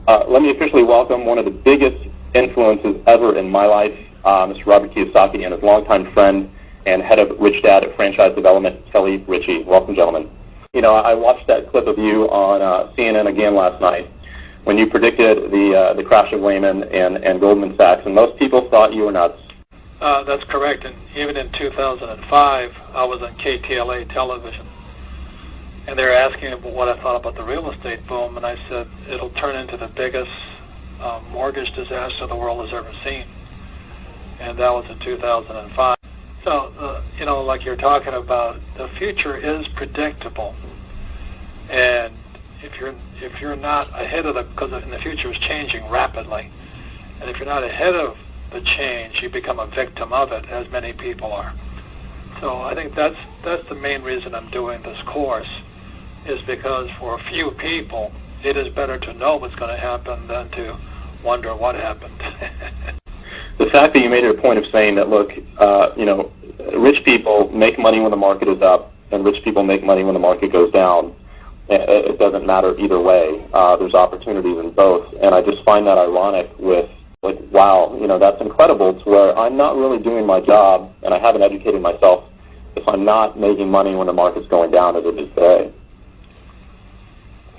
Let me officially welcome one of the biggest influences ever in my life, Mr. Robert Kiyosaki, and his longtime friend and head of Rich Dad at Franchise Development, Kelly Ritchie. Welcome, gentlemen. You know, I watched that clip of you on CNN again last night when you predicted the crash of Lehman and Goldman Sachs, and most people thought you were nuts. That's correct, and even in 2005, I was on KTLA television, and they were asking me what I thought about the real estate boom, and I said it'll turn into the biggest mortgage disaster the world has ever seen, and that was in 2005. So, you know, like you're talking about, the future is predictable, and if you're not ahead of because the future is changing rapidly, and if you're not ahead of the change, you become a victim of it, as many people are. So I think that's the main reason I'm doing this course, is because for a few people, it is better to know what's going to happen than to wonder what happened. The fact that you made it a point of saying that, look, you know, rich people make money when the market is up, and rich people make money when the market goes down. It doesn't matter either way. There's opportunities in both, and I just find that ironic with, like, wow, you know, that's incredible, to where I'm not really doing my job, and I haven't educated myself if I'm not making money when the market's going down as it is today.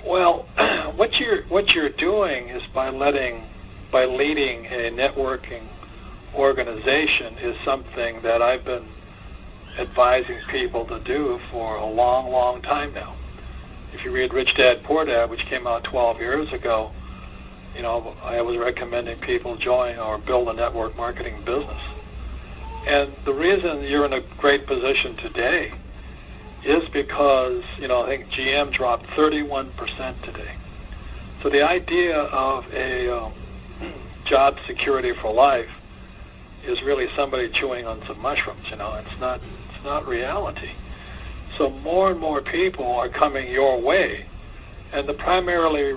Well, what you're doing is by leading a networking organization is something that I've been advising people to do for a long, long time now. If you read Rich Dad, Poor Dad, which came out 12 years ago, you know, I was recommending people join or build a network marketing business. And the reason you're in a great position today is because, you know, I think GM dropped 31% today. So the idea of a job security for life is really somebody chewing on some mushrooms, you know. It's not reality. So more and more people are coming your way. And the primary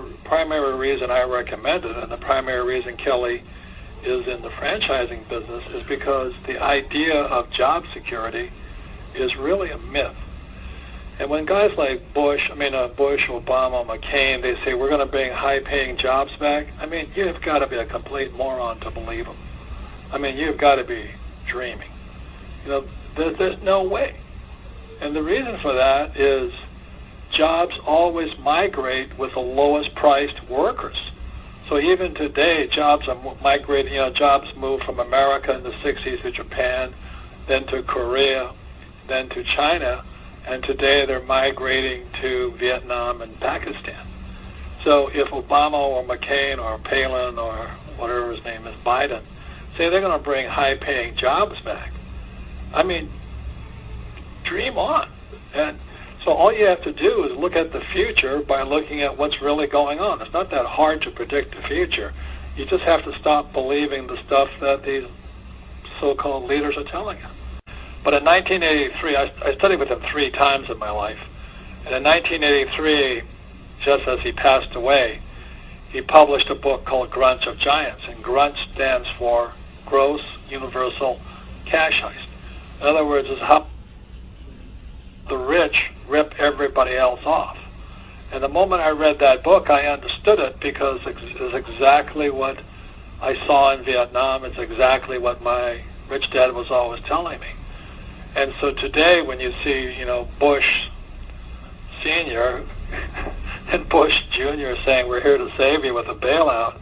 reason I recommend it, and the primary reason Kelly is in the franchising business, is because the idea of job security is really a myth. And when guys like Bush, Obama, McCain, they say we're going to bring high-paying jobs back, I mean, you've got to be a complete moron to believe them. I mean, you've got to be dreaming. You know, there's no way. And the reason for that is jobs always migrate with the lowest priced workers. So even today, jobs are migrating, you know, jobs moved from America in the 60s to Japan, then to Korea, then to China, and today they're migrating to Vietnam and Pakistan. So if Obama or McCain or Palin or whatever his name is, Biden, say they're going to bring high-paying jobs back, I mean, dream on. And so all you have to do is look at the future by looking at what's really going on. It's not that hard to predict the future. You just have to stop believing the stuff that these so-called leaders are telling you. But in 1983, I studied with him 3 times in my life. And in 1983, just as he passed away, he published a book called Grunch of Giants. And Grunch stands for Gross Universal Cash Heist. In other words, it's how the rich rip everybody else off. And the moment I read that book, I understood it, because it's exactly what I saw in Vietnam. It's exactly what my rich dad was always telling me. And so today, when you see, you know, Bush Sr. and Bush Jr. saying we're here to save you with a bailout,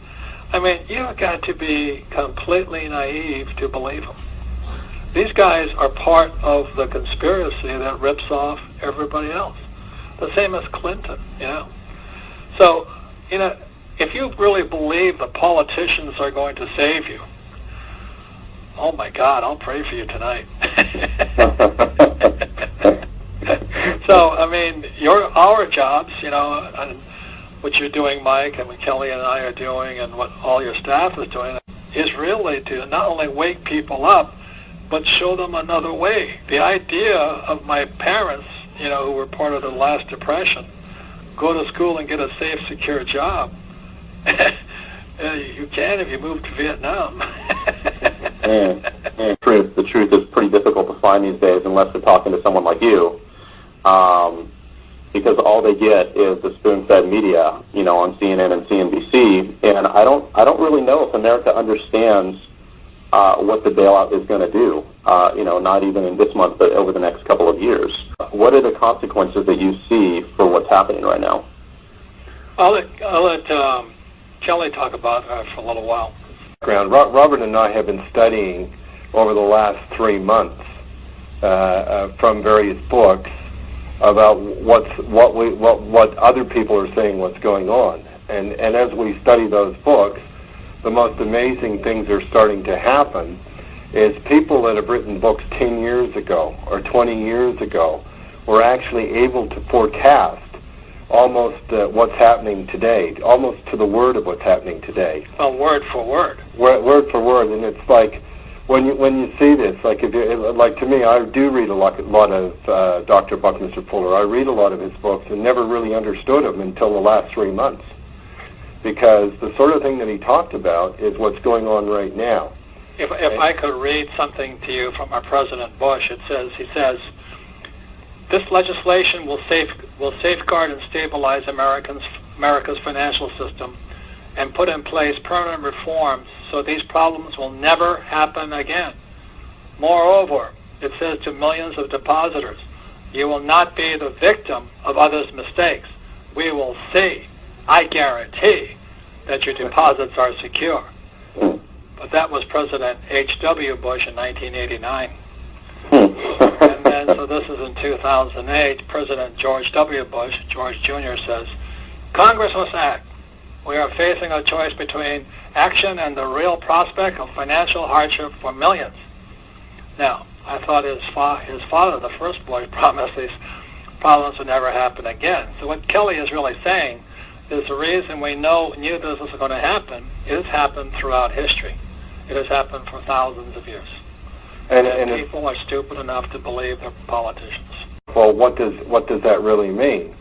I mean, you've got to be completely naive to believe them. These guys are part of the conspiracy that rips off everybody else. The same as Clinton, you know. So, you know, if you really believe the politicians are going to save you, oh my God, I'll pray for you tonight. So, I mean, our jobs, you know, and what you're doing, Mike, and what Kelly and I are doing, and what all your staff is doing, is really to not only wake people up, but show them another way. The idea of my parents, you know, who were part of the last Depression, go to school and get a safe, secure job. You can if you move to Vietnam. The truth is pretty difficult to find these days unless we're talking to someone like you. because all they get is the spoon-fed media, on CNN and CNBC, and I don't really know if America understands what the bailout is going to do, not even in this month, but over the next couple of years. What are the consequences that you see for what's happening right now? I'll let Kelly talk about that for a little while. Robert and I have been studying over the last 3 months from various books about what other people are saying, what's going on, and as we study those books, the most amazing things are starting to happen. Is people that have written books 10 years ago or 20 years ago were actually able to forecast almost what's happening today, almost to the word of what's happening today. Well, word for word. Word for word, and it's like when you see this, to me, I do read a lot of Dr. Buckminster Fuller. I read a lot of his books and never really understood them until the last 3 months, because the sort of thing that he talked about is what's going on right now. If I could read something to you from our President Bush, he says, this legislation will safeguard and stabilize America's financial system and put in place permanent reforms so these problems will never happen again. Moreover, it says to millions of depositors, you will not be the victim of others' mistakes. We will see, I guarantee, that your deposits are secure. But that was President H.W. Bush in 1989. And then, so this is in 2008, President George W. Bush, George Jr., says, Congress must act. We are facing a choice between action and the real prospect of financial hardship for millions. Now, I thought his father, the first Bush, promised these problems would never happen again. So what Kelly is really saying is the reason we knew this was going to happen, it has happened throughout history. It has happened for thousands of years. And people are stupid enough to believe they're politicians. Well, what does that really mean?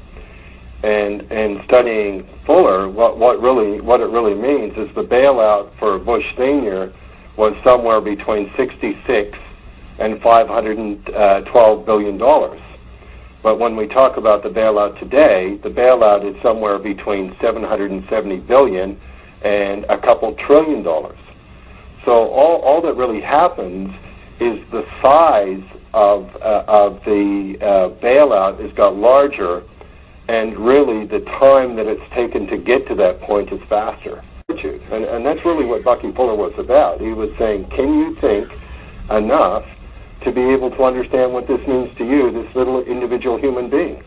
And studying Fuller, what it really means is the bailout for Bush Sr. was somewhere between $66 and $512 billion. But when we talk about the bailout today, the bailout is somewhere between $770 billion and a couple $1 trillion. So all that really happens is the size of the bailout has got larger, and really the time that it's taken to get to that point is faster. And that's really what Bucky Fuller was about. He was saying, can you think enough to be able to understand what this means to you, this little individual human being?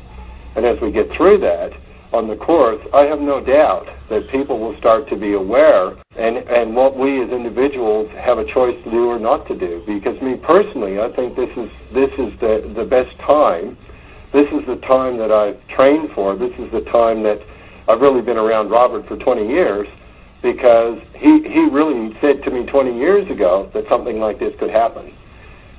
And as we get through that on the course, I have no doubt that people will start to be aware and what we as individuals have a choice to do or not to do. Because me personally, I think this is the best time. This is the time that I've trained for. This is the time that I've really been around Robert for 20 years, because he really said to me 20 years ago that something like this could happen.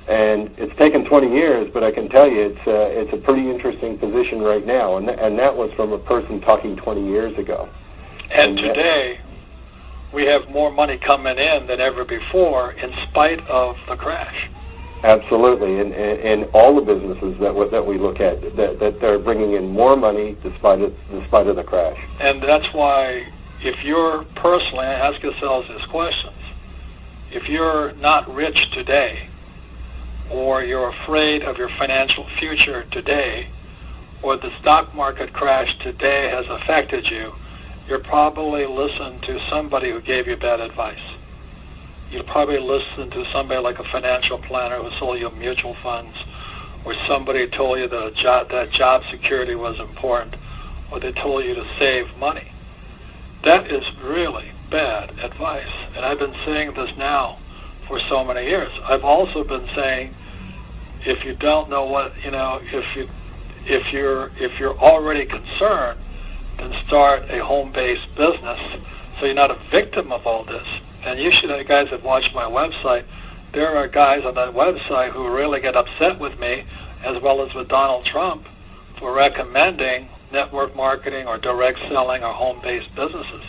And it's taken 20 years, but I can tell you it's a pretty interesting position right now, and that was from a person talking 20 years ago. And today, we have more money coming in than ever before, in spite of the crash. Absolutely, and all the businesses that we look at, that they're bringing in more money despite of the crash. And that's why, if you're personally, ask yourselves these questions. If you're not rich today, or you're afraid of your financial future today, or the stock market crash today has affected you, you'll probably listen to somebody who gave you bad advice. You'll probably listen to somebody like a financial planner who sold you mutual funds, or somebody told you that job security was important, or they told you to save money. That is really bad advice, and I've been saying this now for so many years. I've also been saying, if you don't know what, if you're already concerned, then start a home-based business so you're not a victim of all this. And you should, guys have watched my website, there are guys on that website who really get upset with me, as well as with Donald Trump, for recommending network marketing or direct selling or home-based businesses.